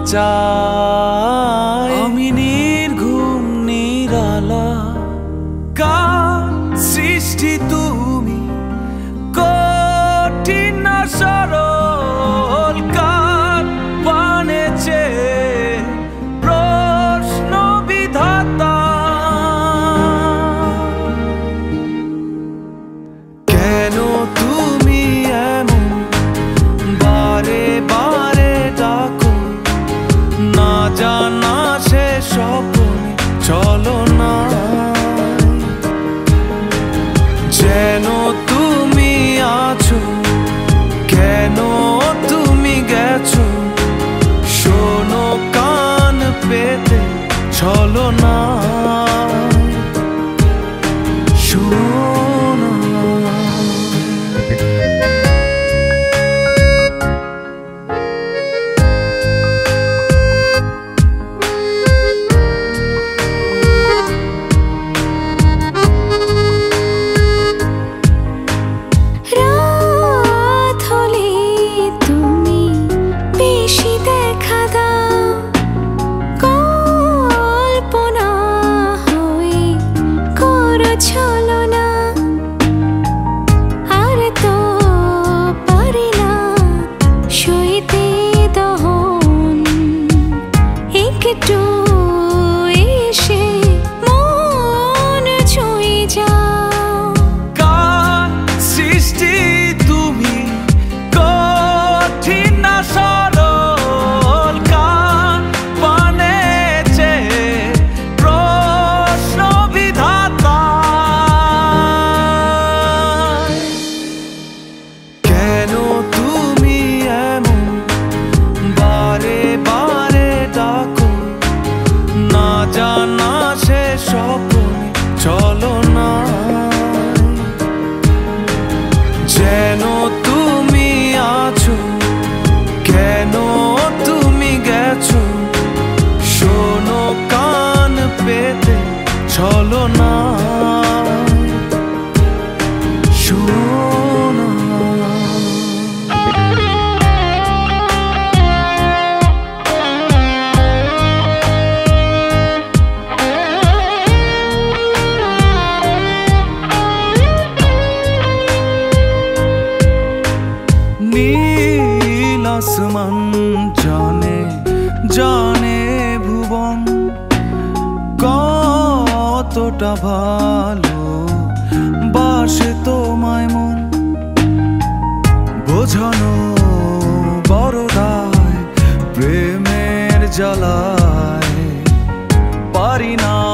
চাই আমি নির্ঘুম নিরালা কার সৃষ্টি তুমি কঠিন না সরল কার পানে চেয়ে প্রশ্ন বিধাতা কেন তুমি এমন বারে বারে ডাকো না জানা সে স্বপ্নে চলো না যেন তুমি আছো কেন তুমি গেছো শোনো কান পেতে চলো না জানা সে স্বপ্নে চলো না যেন তুমি আছো কেন তুমি গেছো শোনো কান পেতে চলো না নীল আসমান জানে জানে ভুবন কতটা ভালো বাসে তোমায় মন বোঝানো বড় দায় প্রেমের জ্বালায় পারি না